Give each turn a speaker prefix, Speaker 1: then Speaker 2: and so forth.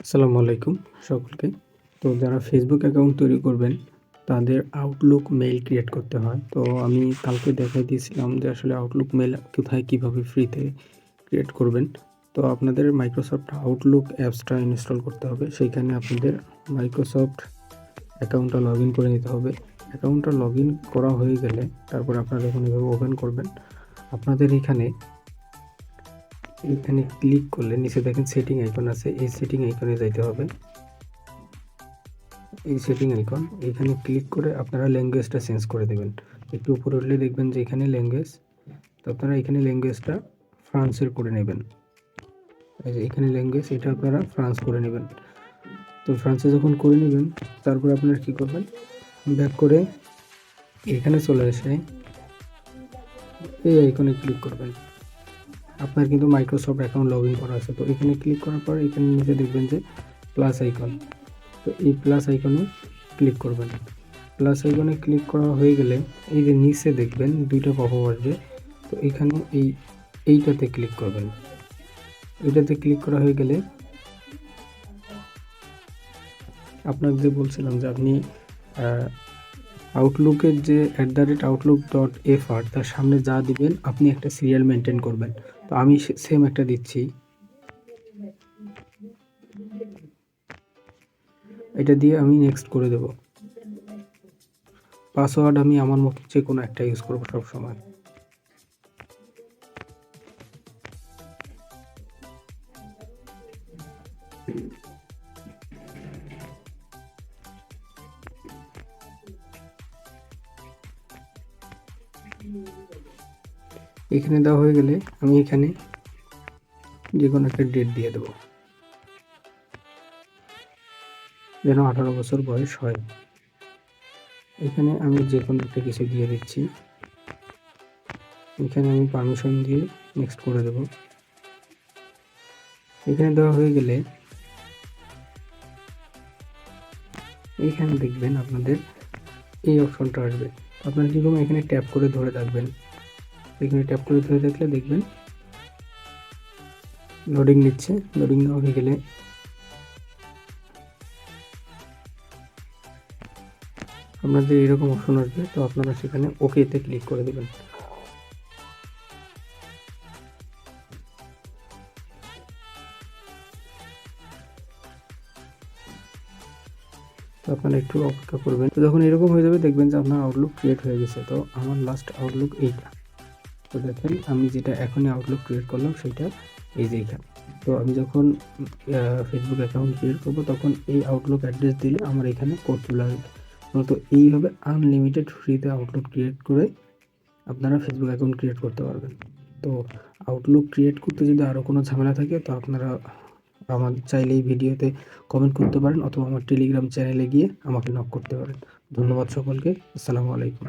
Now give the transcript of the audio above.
Speaker 1: আসসালামু আলাইকুম সকলকে। তো যারা ফেসবুক অ্যাকাউন্ট তৈরি করবেন তাদের আউটলুক মেইল ক্রিয়েট করতে হয়। তো আমি কালকে দেখাই দিয়েছিলাম যে আসলে আউটলুক মেইল কোথায় কীভাবে ফ্রিতে ক্রিয়েট করবেন। তো আপনাদের মাইক্রোসফট আউটলুক অ্যাপসটা ইনস্টল করতে হবে। সেইখানে আপনাদের মাইক্রোসফট অ্যাকাউন্টটা লগ ইন করে নিতে হবে। অ্যাকাউন্টটা লগ ইন করা হয়ে গেলে তারপর আপনারা যখন এভাবে ওপেন করবেন, আপনাদের এখানে ক্লিক করলে নিচে দেখেন সেটিং আইকন আছে, এই সেটিং আইকনে যাইতে হবে। এই সেটিং আইকন এখানে ক্লিক করে আপনারা ল্যাঙ্গুয়েজটা চেঞ্জ করে দেবেন। একটু উপরে উঠলে দেখবেন যে এখানে ল্যাঙ্গুয়েজ, তো আপনারা এখানে ল্যাঙ্গুয়েজটা ফ্রান্সের করে নেবেন। এই যে এখানে ল্যাঙ্গুয়েজ, এটা আপনারা ফ্রান্স করে নেবেন। তো ফ্রান্সে যখন করে নেবেন তারপরে আপনারা কী করবেন, ব্যাক করে এখানে চলে এসে এই আইকনে ক্লিক করবেন। আপনার কিন্তু মাইক্রোসফট অ্যাকাউন্ট লগ ইন করা আছে। তো এখানে ক্লিক করার পর এখানে নিচে দেখবেন যে প্লাস আইকন, তো এই প্লাস আইকনে ক্লিক করবেন। প্লাস আইকনে ক্লিক করা হয়ে গেলে এই যে নিচে দেখবেন দুইটা পপআপ আসবে, তো এখানে এইটাতে ক্লিক করবেন। এইটাতে ক্লিক করা হয়ে গেলে আপনাকে যে বলছিলাম যে আপনি আউটলুকের যে @outlook.fr তার সামনে যা দিবেন আপনি একটা সিরিয়াল মেনটেন করবেন। তো আমি সেম একটা দিচ্ছি, এটা দিয়ে আমি নেক্সট করে দেব। পাসওয়ার্ড আমি আমার মতো যে কোনো একটা ইউজ করবো সবসময়। এখানে দেওয়া হয়ে গেলে আমি এখানে যে কোনো একটা ডেট দিয়ে দেবো, যেন 18 বছর বয়স হয়। এখানে আমি যে কোনো একটা কিছু দিয়ে দিচ্ছি। এখানে আমি পারমিশন দিয়ে নেক্সট করে দেব। এখানে দেওয়া হয়ে গেলে এখানে দেখবেন আপনাদের এই অপশনটা আসবে। আপনারা যেরকম এখানে ট্যাপ করে ধরে থাকবেন, এখানে ট্যাপ করে ধরে থাকলে দেখবেন লোডিং নিচ্ছে। লোডিং নেওয়া হয়ে গেলে আপনাদের এরকম অপশন আসবে, তো আপনারা সেখানে ওকেতে ক্লিক করে দেবেন। তো আপনারা একটু অপেক্ষা করবেন। তো যখন এরকম হয়ে যাবে দেখবেন যে আপনার আউটলুক ক্রিয়েট হয়ে গেছে। তো আমার লাস্ট আউটলুক এইটা। তো দেখেন আমি যেটা এখনই আউটলুক ক্রিয়েট করলাম সেটা এই যে এখানে। তো আমি যখন ফেসবুক অ্যাকাউন্ট ক্রিয়েট করবো তখন এই আউটলুক অ্যাড্রেস দিলে আমার এখানে কোড চলে আসবে। তো এইভাবে আনলিমিটেড ফ্রিতে আউটলুক ক্রিয়েট করে আপনারা ফেসবুক অ্যাকাউন্ট ক্রিয়েট করতে পারবেন। তো আউটলুক ক্রিয়েট করতে যদি আরও কোনো ঝামেলা থাকে তো আপনারা আমার চাইলে এই ভিডিওতে কমেন্ট করতে পারেন, অথবা আমার টেলিগ্রাম চ্যানেলে গিয়ে আমাকে নক করতে পারেন। ধন্যবাদ সকলকে। আসসালামু আলাইকুম।